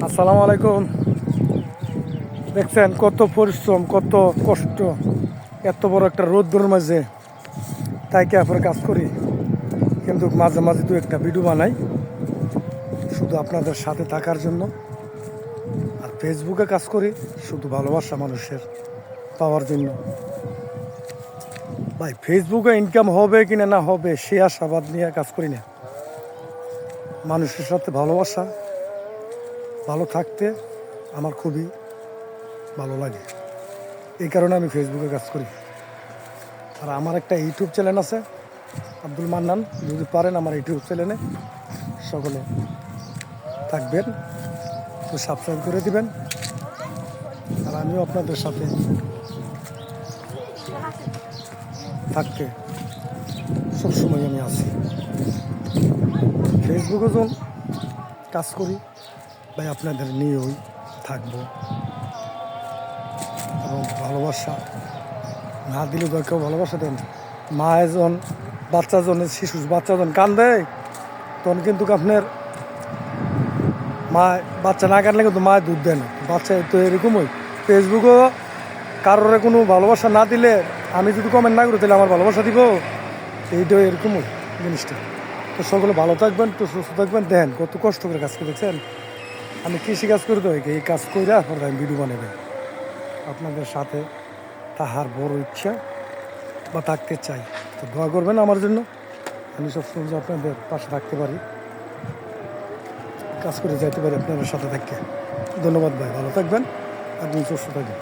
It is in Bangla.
আসসালামু আলাইকুম। দেখছেন কত পরিশ্রম, কত কষ্ট, এত বড় একটা রোদ্দুর মাঝে তাই কে আপনার কাজ করি, কিন্তু মাঝে মাঝে দু একটা ভিডিও বানাই শুধু আপনাদের সাথে থাকার জন্য। আর ফেসবুকে কাজ করি শুধু ভালোবাসা মানুষের পাওয়ার জন্য। ভাই ফেসবুকে ইনকাম হবে কিনা না হবে সে আশাবাদ নিয়ে কাজ করি না। মানুষের সাথে ভালোবাসা, ভালো থাকতে আমার খুবই ভালো লাগে, এই কারণে আমি ফেসবুকে কাজ করি। আর আমার একটা ইউটিউব চ্যানেল আছে, আব্দুল মান্নান, যদি পারেন আমার ইউটিউব চ্যানেলে সকলে থাকবেন, তো সাবস্ক্রাইব করে দিবেন। আর আমিও আপনাদের সাথে থাকতে সবসময় আমি আছি। ফেসবুকে যখন কাজ করি ভাই আপনাদের নিয়েই থাকবো, এবং ভালোবাসা না দিলে দরকার ভালোবাসা দেন। মা যখন বাচ্চা যখন কান্দে তখন কিন্তু আপনার মা বাচ্চা না কাটলে কিন্তু মা দুধ দেয় না। বাচ্চা তো এরকমই। ফেসবুকও কারোর কোনো ভালোবাসা না দিলে, আমি যদি কমেন্ট না করি তাহলে আমার ভালোবাসা দিব? এইটাও এরকমই জিনিসটা। তো সকলে ভালো থাকবেন, তো সুস্থ থাকবেন। দেখেন কত কষ্ট করে কাজ করে, দেখছেন আমি কৃষি কাজ করে তো এই কাজ করে আমি ভিডিও বানাবেন আপনাদের সাথে। তাহার বড় ইচ্ছা বা থাকতে চাই, তো দোয়া করবেন আমার জন্য, আমি সবসময় আপনাদের পাশে থাকতে পারি, কাজ করে যাইতে পারি আপনাদের সাথে থাকতে। ধন্যবাদ ভাই, ভালো থাকবেন, আপনি সুস্থ থাকবেন।